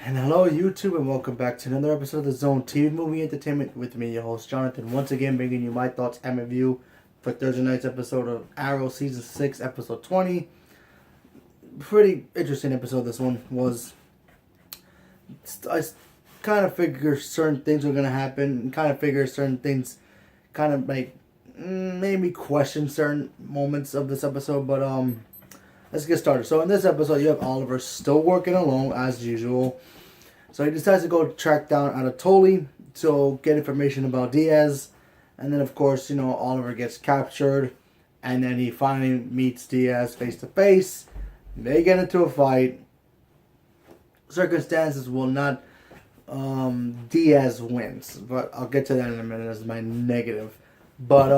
And hello, YouTube, and welcome back to another episode of the Zone TV Movie Entertainment with me, your host Jonathan. Once again, bringing you my thoughts and review for Thursday night's episode of Arrow Season 6, Episode 20. Pretty interesting episode this one was. I kind of figure certain things were going to happen, and kind of figure certain things kind of made me question certain moments of this episode, but let's get started. So in this episode, you have Oliver still working alone as usual. So he decides to go track down Anatoly to get information about Diaz. And then, of course, Oliver gets captured. And then he finally meets Diaz face to face. They get into a fight. Circumstances will not... Diaz wins. But I'll get to that in a minute as my negative. But,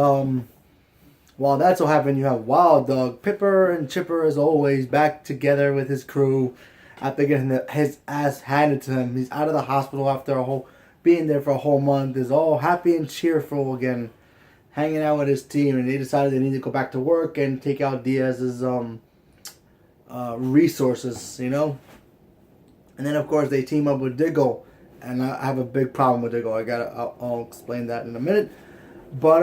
while that's all happening, you have Wild Dog, Pipper, and Chipper, as always, back together with his crew. After getting his ass handed to him, he's out of the hospital after being there for a whole month. Is all happy and cheerful again, hanging out with his team, and they decided they need to go back to work and take out Diaz's resources, And then of course they team up with Diggle, and I have a big problem with Diggle. I'll explain that in a minute, but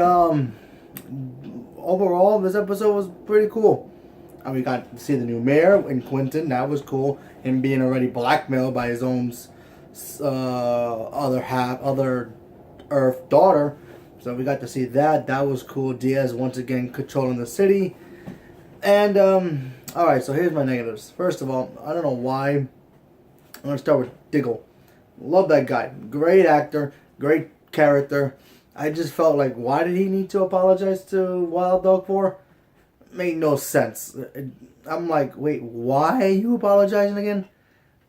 overall this episode was pretty cool. We got to see the new mayor in Quentin. That was cool. Him being already blackmailed by his own other Earth daughter. So we got to see that. That was cool. Diaz once again controlling the city. And, alright, so here's my negatives. First of all, I don't know why. I'm going to start with Diggle. Love that guy. Great actor. Great character. I just felt like, why did he need to apologize to Wild Dog for? Made no sense. I'm like, wait, why are you apologizing again?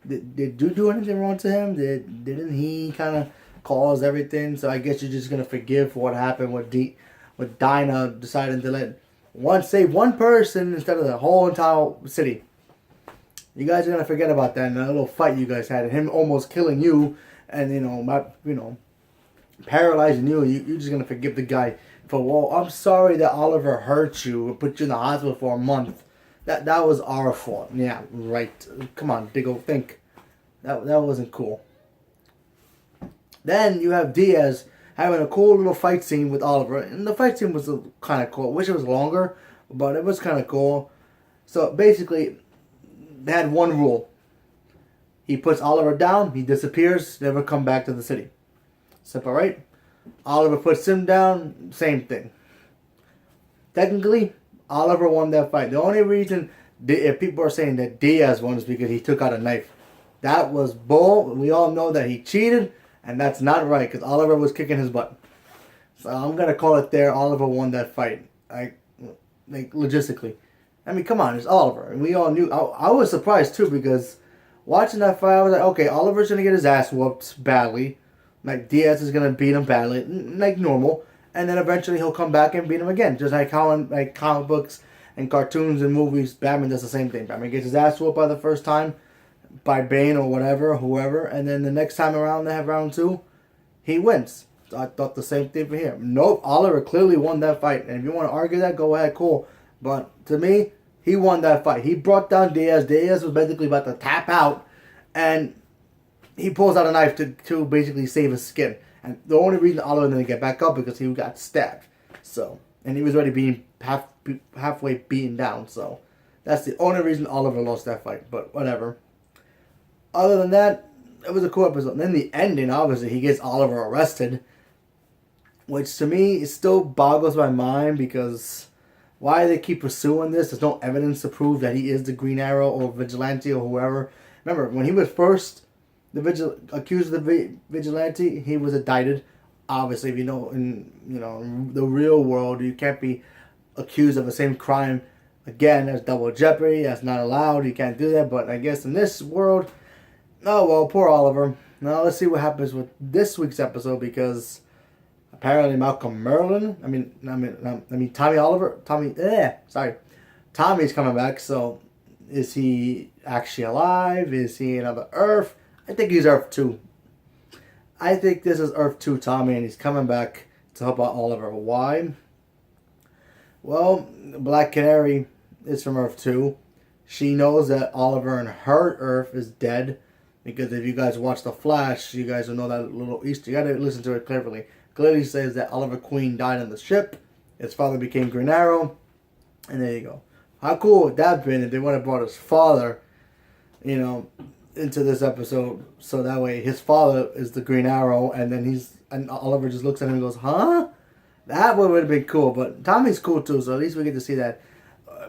Did you do anything wrong to him? Didn't he kind of cause everything? So I guess you're just gonna forgive what happened with Dinah deciding to save one person instead of the whole entire city. You guys are gonna forget about that and that little fight you guys had, and him almost killing you, and paralyzing you. You're just gonna forgive the guy. Well, I'm sorry that Oliver hurt you and put you in the hospital for a month. That was our fault. Yeah, right. Come on, Diggle, think. That wasn't cool. Then you have Diaz having a cool little fight scene with Oliver. And the fight scene was kind of cool. I wish it was longer, but it was kind of cool. So basically, they had one rule. He puts Oliver down, he disappears, never come back to the city. Simple, right? Oliver puts him down, same thing. Technically, Oliver won that fight. The only reason if people are saying that Diaz won is because he took out a knife. That was bull. We all know that he cheated, and that's not right because Oliver was kicking his butt. So I'm going to call it there. Oliver won that fight. Logistically. I mean, come on, it's Oliver. And we all knew. I was surprised, too, because watching that fight, I was like, okay, Oliver's going to get his ass whooped badly. Diaz is going to beat him badly, like normal. And then eventually he'll come back and beat him again. Just like how in comic books and cartoons and movies, Batman does the same thing. Batman gets his ass whooped by the first time by Bane or whoever. And then the next time around they have round two, he wins. So I thought the same thing for him. Nope, Oliver clearly won that fight. And if you want to argue that, go ahead, cool. But to me, he won that fight. He brought down Diaz. Diaz was basically about to tap out. And he pulls out a knife to basically save his skin. And the only reason Oliver didn't get back up because he got stabbed. So, and he was already being halfway beaten down. So, that's the only reason Oliver lost that fight. But whatever. Other than that, it was a cool episode. And then the ending, obviously, he gets Oliver arrested. Which to me, it still boggles my mind because why they keep pursuing this? There's no evidence to prove that he is the Green Arrow or Vigilante or whoever. Remember, when he was first accused of the vigilante, he was indicted. Obviously, if you know in the real world, you can't be accused of the same crime again. There's double jeopardy. That's not allowed. You can't do that. But I guess in this world, oh well, poor Oliver. Now let's see what happens with this week's episode because apparently Malcolm Merlin. I mean Tommy's coming back. So is he actually alive? Is he another Earth? I think he's Earth 2. I think this is Earth 2 Tommy, and he's coming back to help out Oliver. Why? Well, Black Canary is from Earth 2. She knows that Oliver and her Earth is dead. Because if you guys watch The Flash, you guys will know that little Easter. You gotta listen to it carefully. Clearly says that Oliver Queen died on the ship. His father became Green Arrow. And there you go. How cool would that have been if they would have brought his father, into this episode, so that way his father is the Green Arrow, and then Oliver just looks at him and goes, "Huh?" That would have been cool. But Tommy's cool too, so at least we get to see that.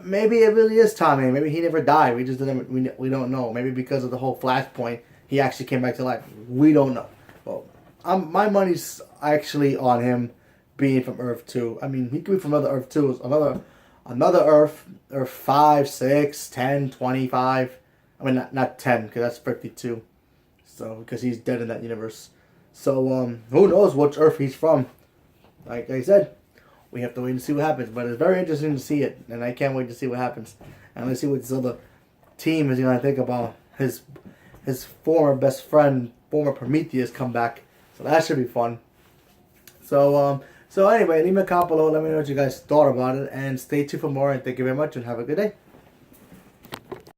Maybe it really is Tommy. Maybe he never died. We just didn't. We don't know. Maybe because of the whole Flashpoint, he actually came back to life. We don't know. Well, my money's actually on him being from Earth 2. I mean, he could be from another Earth 2. Another Earth, Earth 5, 6, 10, 25. I mean, not 10, because that's 52. So, because he's dead in that universe. So, who knows which Earth he's from. Like I said, we have to wait and see what happens. But it's very interesting to see it, and I can't wait to see what happens. And let's see what this other team is going to think about his former best friend, former Prometheus, come back. So that should be fun. So anyway, leave me a comment below. Let me know what you guys thought about it. And stay tuned for more. And thank you very much. And have a good day.